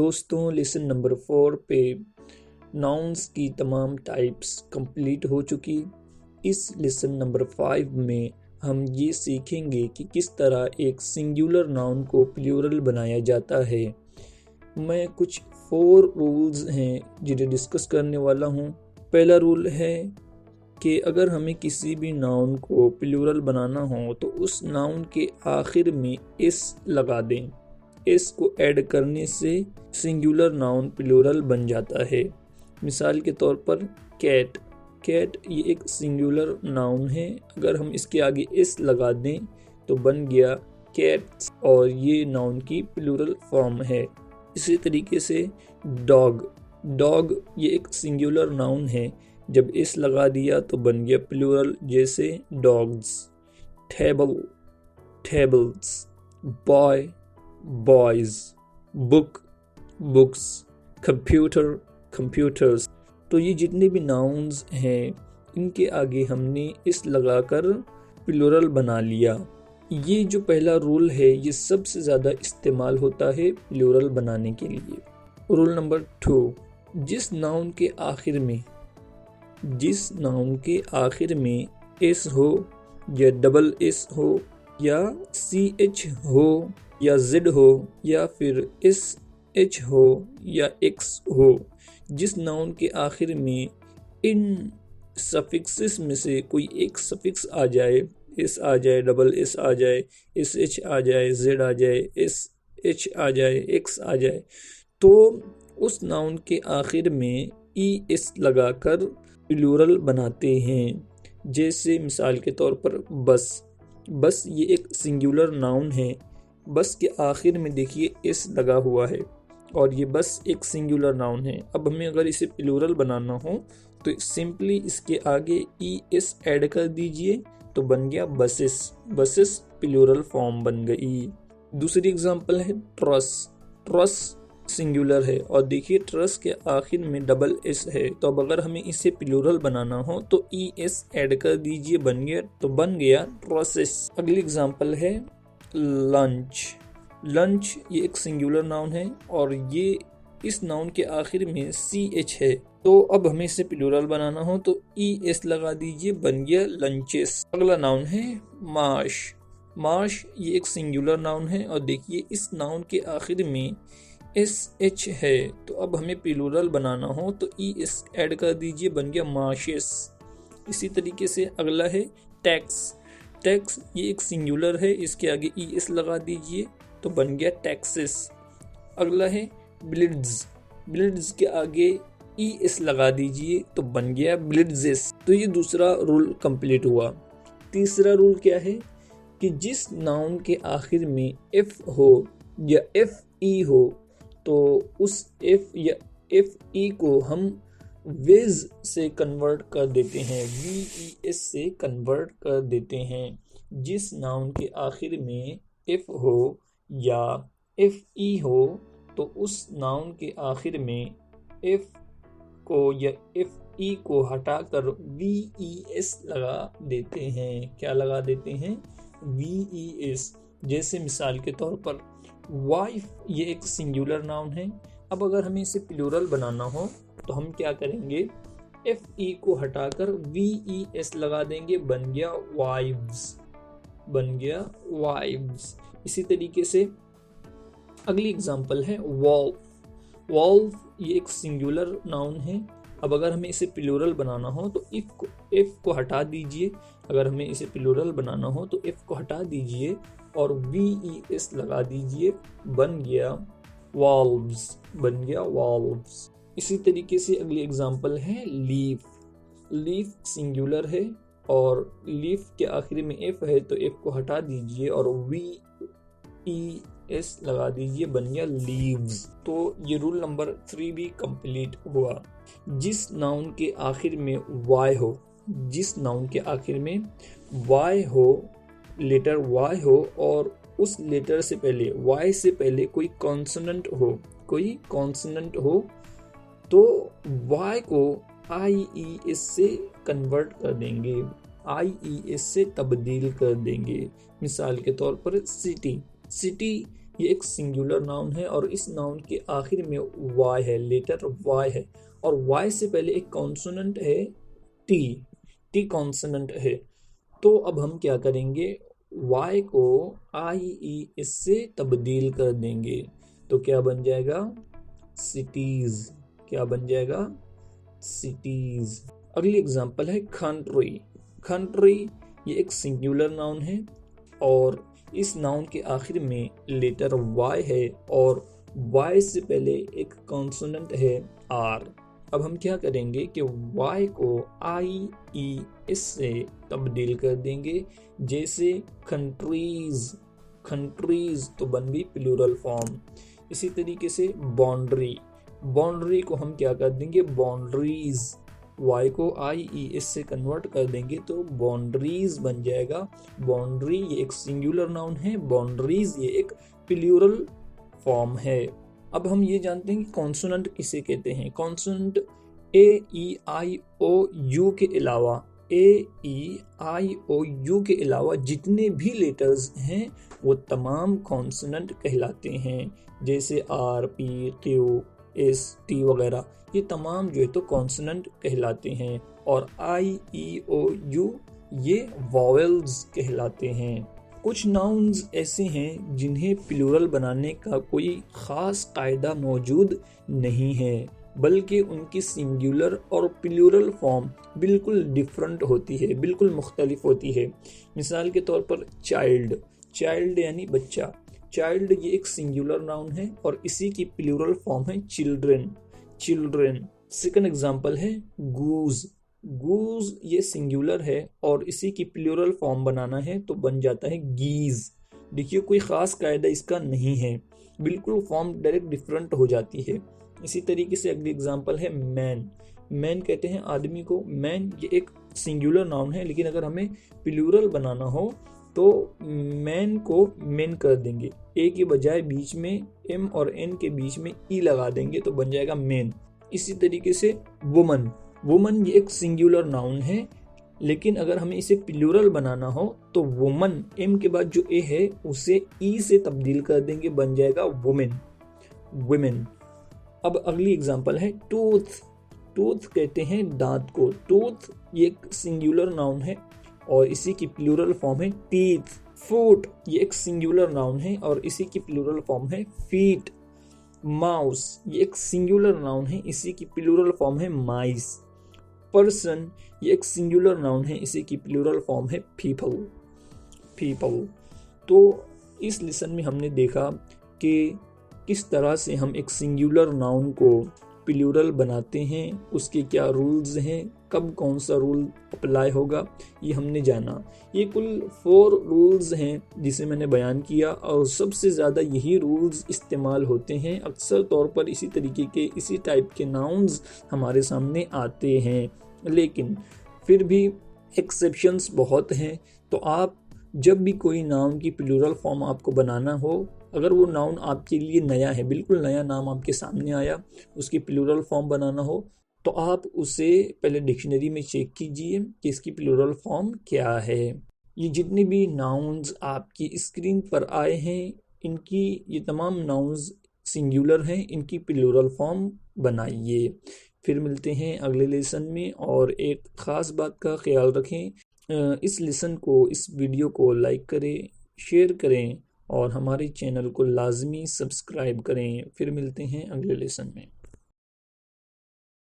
दोस्तों lesson number 4 पे nouns की तमाम टाइप्स कंप्लीट हो चुकी। इस लेसन नंबर 5 में हम ये सीखेंगे कि किस तरह एक सिंगुलर नाउन को प्लूरल बनाया जाता है। मैं कुछ 4 रूल्स हैं जिन्हें डिस्कस करने वाला हूँ। पहला रूल है कि अगर हमें किसी भी नाउन को प्लूरल बनाना हो तो उस नाउन के आखिर में एस लगा दें। एस को ऐड करने से सिंगुलर नाउन प्लूरल बन जाता है। मिसाल के तौर पर कैट। कैट ये एक सिंगुलर नाउन है, अगर हम इसके आगे एस लगा दें तो बन गया कैट्स और ये नाउन की प्लूरल फॉर्म है। इसी तरीके से डॉग। डॉग ये एक सिंगुलर नाउन है, जब एस लगा दिया तो बन गया प्लूरल, जैसे dogs. Table, tables. Boy, boys. Book, books. Computer, computers. तो ये जितने भी नाउन्स हैं इनके आगे हमने इस लगाकर प्लूरल बना लिया। ये जो पहला रूल है ये सबसे ज़्यादा इस्तेमाल होता है प्लूरल बनाने के लिए। रूल नंबर 2, जिस नाउन के आखिर में एस हो या डबल एस हो या CH हो या Z हो या फिर SH हो या X हो, जिस नाउन के आखिर में इन सफिक्सेस में से कोई एक सफिक्स आ जाए, एस आ जाए, डबल एस आ जाए, SH आ जाए, Z आ जाए, SH आ जाए, X आ जाए, तो उस नाउन के आखिर में ES लगाकर प्लूरल बनाते हैं। जैसे मिसाल के तौर पर बस। बस ये एक सिंगुलर नाउन है, बस के आखिर में देखिए एस लगा हुआ है और ये बस एक सिंगुलर नाउन है। अब हमें अगर इसे प्लूरल बनाना हो तो सिंपली इसके आगे ES ऐड कर दीजिए तो बन गया बसेस। बसेस प्लूरल फॉर्म बन गई। दूसरी एग्जांपल है ट्रस। ट्रस सिंगुलर है और देखिए ट्रस के आखिर में डबल एस है, तो अब अगर हमें इसे प्लूरल बनाना हो तो ES ऐड कर दीजिए, बन गया ट्रसेस। अगली एग्जांपल है लंच। लंच ये एक सिंगुलर नाउन है और ये इस नाउन के आखिर में CH है, तो अब हमें इसे प्लूरल बनाना हो तो ES लगा दीजिए, बन गया लंचेस। अगला नाउन है मार्श। मार्श ये एक सिंगुलर नाउन है और देखिए इस नाउन के आखिर में SH है, तो अब हमें प्लूरल बनाना हो तो ES ऐड कर दीजिए, बन गया मार्शेस। इसी तरीके से अगला है टैक्स। टैक्स ये एक सिंगुलर है, इसके आगे ES लगा दीजिए तो बन गया टैक्सेस। अगला है ब्लिड्स। ब्लिड्स के आगे ES लगा दीजिए तो बन गया ब्लिड्सेस। तो ये दूसरा रूल कंप्लीट हुआ। तीसरा रूल क्या है कि जिस नाउन के आखिर में F हो या FE हो तो उस F या FE को हम वेज से कन्वर्ट कर देते हैं, VES से कन्वर्ट कर देते हैं। जिस नाउन के आखिर में F हो या FE हो तो उस नाउन के आखिर में F को या FE को हटाकर VES लगा देते हैं। क्या लगा देते हैं? VES। जैसे मिसाल के तौर पर वाइफ ये एक सिंगुलर नाउन है, अब अगर हमें इसे प्लूरल बनाना हो तो हम क्या करेंगे, FE को हटाकर VES लगा देंगे, बन गया वाइव्स। बन गया वाइव्स। इसी तरीके से अगली एग्जांपल है वॉल्फ। वॉल्फ ये एक सिंगुलर नाउन है, अब अगर हमें इसे प्लूरल बनाना हो तो F को हटा दीजिए। अगर हमें इसे प्लूरल बनाना हो तो F को हटा दीजिए और VES लगा दीजिए, बन गया वॉल्व्स। बन गया वॉल्व्स। इसी तरीके से अगली एग्जांपल है लीफ। लीफ सिंगुलर है और लीफ के आखिर में F है तो F को हटा दीजिए और VES लगा दीजिए, बन गया लीव्स। तो ये रूल नंबर 3 भी कंप्लीट हुआ। जिस नाउन के आखिर में Y हो, जिस नाउन के आखिर में Y हो, लेटर Y हो और उस लेटर से पहले, Y से पहले कोई कॉन्सोनेंट हो, तो Y को IES से कन्वर्ट कर देंगे, IES से तब्दील कर देंगे। मिसाल के तौर पर सिटी। सिटी ये एक सिंगुलर नाउन है और इस नाउन के आखिर में वाई है, लेटर वाई है, और वाई से पहले एक कॉन्सोनेंट है टी, टी कॉन्सोनेंट है। तो अब हम क्या करेंगे, वाई को आई ई इससे तब्दील कर देंगे, तो क्या बन जाएगा, सिटीज। क्या बन जाएगा, सिटीज। अगली एग्जांपल है कंट्री। कंट्री ये एक सिंगुलर नाउन है और इस नाउन के आखिर में लेटर वाई है और वाई से पहले एक कॉन्सोनेंट है आर। अब हम क्या करेंगे कि वाई को आई ई इससे तब्दील कर देंगे, जैसे कंट्रीज, कंट्रीज तो बन गई प्लूरल फॉर्म। इसी तरीके से बाउंड्री, बाउंड्री को हम क्या कर देंगे, बाउंड्रीज। वाई को आई ई इससे कन्वर्ट कर देंगे तो बाउंड्रीज बन जाएगा। बाउंड्री ये एक सिंगुलर नाउन है, बाउंड्रीज ये एक प्लूरल फॉर्म है। अब हम ये जानते हैं कि कॉन्सोनेंट किसे कहते हैं। Consonant A E I O you के अलावा, ए ई आई ओ यू के अलावा जितने भी लेटर्स हैं वो तमाम कॉन्सोनेंट कहलाते हैं, जैसे R P Q S T वगैरह, ये तमाम जो है तो कॉन्सोनेंट कहलाते हैं। और आई ई ओ यू ये वॉवेल्स कहलाते हैं। कुछ नाउन्स ऐसे हैं जिन्हें प्लूरल बनाने का कोई ख़ास कायदा मौजूद नहीं है, बल्कि उनकी सिंगुलर और प्लूरल फॉर्म बिल्कुल डिफरेंट होती है, बिल्कुल मुख्तलिफ होती है। मिसाल के तौर पर चाइल्ड, चाइल्ड यानी बच्चा, चाइल्ड ये एक सिंगुलर नाउन है और इसी की प्लूरल फॉर्म है चिल्ड्रन, चिल्ड्रन। सेकंड एग्जांपल है गूज, गूज ये सिंगुलर है और इसी की प्लूरल फॉर्म बनाना है तो बन जाता है गीज। देखिए कोई ख़ास कायदा इसका नहीं है, बिल्कुल फॉर्म डायरेक्ट डिफरेंट हो जाती है। इसी तरीके से अगली एग्जांपल है मैन, मैन कहते हैं आदमी को। मैन ये एक सिंगुलर नाउन है, लेकिन अगर हमें प्लूरल बनाना हो तो मैन को मेन कर देंगे, ए के बजाय बीच में एम और एन के बीच में ई लगा देंगे तो बन जाएगा मेन। इसी तरीके से वुमन, वुमन ये एक सिंगुलर नाउन है, लेकिन अगर हमें इसे प्लूरल बनाना हो तो वुमन एम के बाद जो ए है उसे ई से तब्दील कर देंगे, बन जाएगा वुमेन, वुमेन। अब अगली एग्जांपल है टूथ, टूथ कहते हैं दांत को। टूथ ये एक सिंगुलर नाउन है और इसी की प्लूरल फॉर्म है टीथ। फुट ये एक सिंगुलर नाउन है और इसी की प्लूरल फॉर्म है फीट। माउस ये एक सिंगुलर नाउन है, इसी की प्लूरल फॉर्म है माइस। पर्सन ये एक सिंगुलर नाउन है, इसी की प्लूरल फॉर्म है पीपल, पीपल। तो इस लेसन में हमने देखा कि किस तरह से हम एक सिंगुलर नाउन को प्लूरल बनाते हैं, उसके क्या रूल्स हैं, कब कौन सा रूल अप्लाई होगा, ये हमने जाना। ये कुल 4 रूल्स हैं जिसे मैंने बयान किया और सबसे ज़्यादा यही रूल्स इस्तेमाल होते हैं। अक्सर तौर पर इसी तरीके के, इसी टाइप के नाउन्स हमारे सामने आते हैं, लेकिन फिर भी एक्सेप्शंस बहुत हैं। तो आप जब भी कोई नाउन की प्लूरल फॉर्म आपको बनाना हो, अगर वो नाउन आपके लिए नया है, बिल्कुल नया नाम आपके सामने आया, उसकी प्लूरल फॉर्म बनाना हो तो आप उसे पहले डिक्शनरी में चेक कीजिए कि इसकी प्लूरल फॉर्म क्या है। ये जितने भी नाउन्स आपकी स्क्रीन पर आए हैं, इनकी ये तमाम नाउन्स सिंगुलर हैं, इनकी प्लूरल फॉर्म बनाइए। फिर मिलते हैं अगले लेसन में, और एक ख़ास बात का ख्याल रखें, इस लेसन को, इस वीडियो को लाइक करें, शेयर करें और हमारे चैनल को लाजमी सब्सक्राइब करें। फिर मिलते हैं अगले लेसन में।